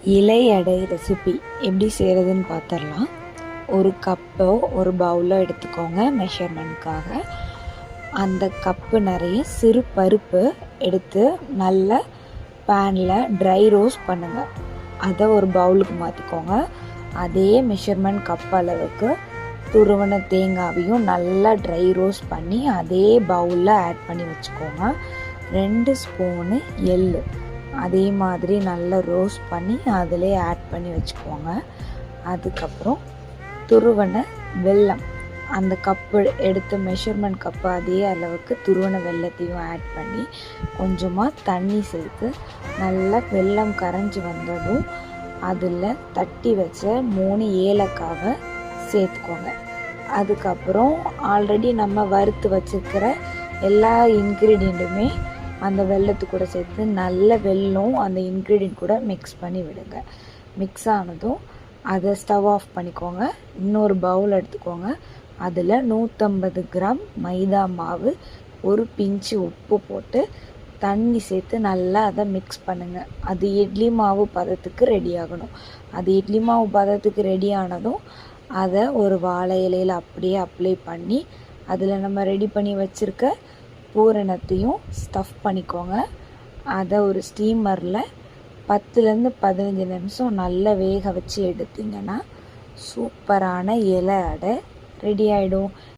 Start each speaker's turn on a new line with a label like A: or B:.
A: இலை அடை ரெசிபி எப்படி செய்கிறதுன்னு பார்த்துடலாம். ஒரு கப்போ ஒரு பவுலோ எடுத்துக்கோங்க மெஷர்மெண்ட்காக. அந்த கப்பு நிறைய சிறு பருப்பு எடுத்து நல்ல பேனில் ட்ரை ரோஸ்ட் பண்ணுங்கள். அதை ஒரு பவுலுக்கு மாற்றிக்கோங்க. அதே மெஷர்மெண்ட் கப் அளவுக்கு துருவன தேங்காவையும் நல்லா ட்ரை ரோஸ்ட் பண்ணி அதே பவுலில் ஆட் பண்ணி வச்சுக்கோங்க. 2 ஸ்பூனு எள்ளு அதே மாதிரி நல்லா ரோஸ்ட் பண்ணி அதிலே ஆட் பண்ணி வச்சுக்கோங்க. அதுக்கப்புறம் துருவன வெல்லம், அந்த கப்பு எடுத்து மெஷர்மெண்ட் கப்பு அதே அளவுக்கு துருவன வெல்லத்தையும் ஆட் பண்ணி கொஞ்சமாக தண்ணி சேர்த்து நல்லா வெல்லம் கரைஞ்சி வந்ததும் அதில் தட்டி வச்ச 3 ஏலக்காவை சேர்த்துக்கோங்க. அதுக்கப்புறம் ஆல்ரெடி நம்ம வறுத்து வச்சுருக்கிற எல்லா இன்க்ரீடியண்ட்டுமே அந்த வெல்லத்து கூட சேர்த்து நல்ல வெல்லம் அந்த இன்க்ரீடியண்ட் கூட மிக்ஸ் பண்ணி விடுங்க. மிக்ஸ் ஆனதும் அதை ஸ்டவ் ஆஃப் பண்ணிக்கோங்க. இன்னொரு பவுல் எடுத்துக்கோங்க. அதில் 150 கிராம் மைதா மாவு, ஒரு பிஞ்சு உப்பு போட்டு தண்ணி சேர்த்து நல்லா அதை மிக்ஸ் பண்ணுங்கள். அது இட்லி மாவு பதத்துக்கு ரெடி ஆகணும். அது இட்லி மாவு பதத்துக்கு ரெடி ஆனதும் அதை ஒரு வாழை இலையில் அப்படியே அப்ளை பண்ணி அதில் நம்ம ரெடி பண்ணி வச்சுருக்க பூரணத்தையும் ஸ்டஃப் பண்ணிக்கோங்க. அதை ஒரு ஸ்டீமரில் 10லேருந்து 15 நிமிஷம் நல்லா வேக வச்சு எடுத்திங்கன்னா சூப்பரான இலை அடை ரெடி ஆகிடும்.